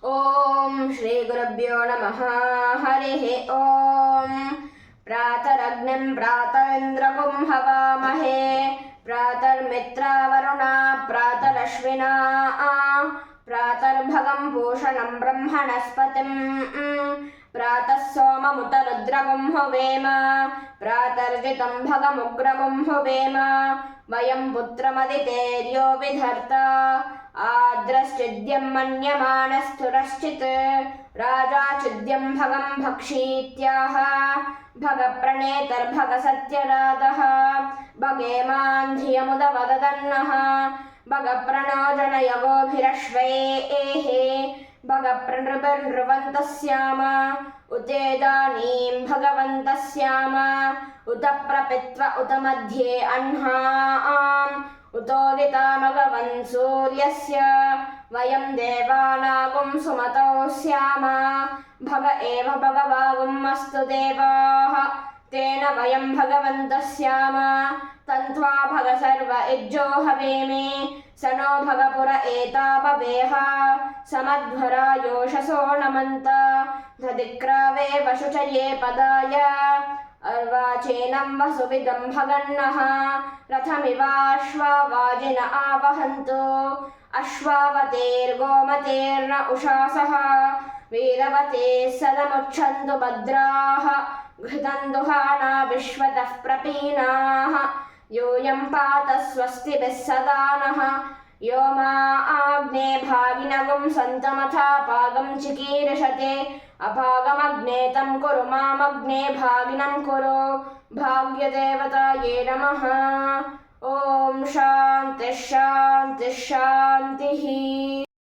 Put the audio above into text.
ఓం శ్రీ గురుభ్యో నమః. హరి ఓం. ప్రాతరగ్నిం ప్రాతరింద్రగుం హవామహే ప్రాతర్మిత్రావరుణా ప్రాతరశ్వినా ప్రాతర్భగం భూషణం బ్రహ్మణస్పతిం ప్రాతః సోమముత రుద్రగుం హువేమ ప్రాతర్జితం భగముగ్రగుం హువేమ వయం పుత్రమదితేర్యో విధర్త ఆద్రశ్చిద్యం మన్యమానస్థురశ్చిత్ రాజా చిద్యం భగం భక్షీత్యాహ భగప్రణేతర్భగ సత్యరాతః భగేమాన్ ధియముదవదదన్నః భగప్రణోజనయగోభిరశ్వైః భగప్రణృభిర్నృవంతः స్యామ ఉతేదానీం భగవంతः స్యామ ఉత ప్రపిత్వ ఉత మధ్యే అహ్నాం ఉతోదితామగవన్ సూర్యస్య వయం దేవానాగుం సుమతో స్యామ భగ ఏవ భగవాగుం అస్తు దేవాః తేన వయం భగవంతః స్యామ తంత్వా భగ సర్వ ఇజ్జో హవేమి స నో భగపుర ఏతాపవేహ సమధ్వరాయోషసో నమంత దదిక్రావే వశుచయే పదాయ అర్వాచేనం వసువిదం భగన్నః రథమివాశ్వావాజిన ఆవహంతు అశ్వావతేర్గోమతేర్న ఉషాసః వీరవతే సదముచ్చంతు భద్రాః ఘృతం దుహానా విశ్వతః ప్రపీనాః యూయం పాత స్వస్తిభిः సదా నః यो मा आग्ने भागिनगुं सन्तमथापागं चिकीर्षते अभागमग्ने तं कुरु मामग्ने भागिनं कुरु भाग्यदेवतायै नमः. ॐ शान्तिः शान्तिः शान्तिः.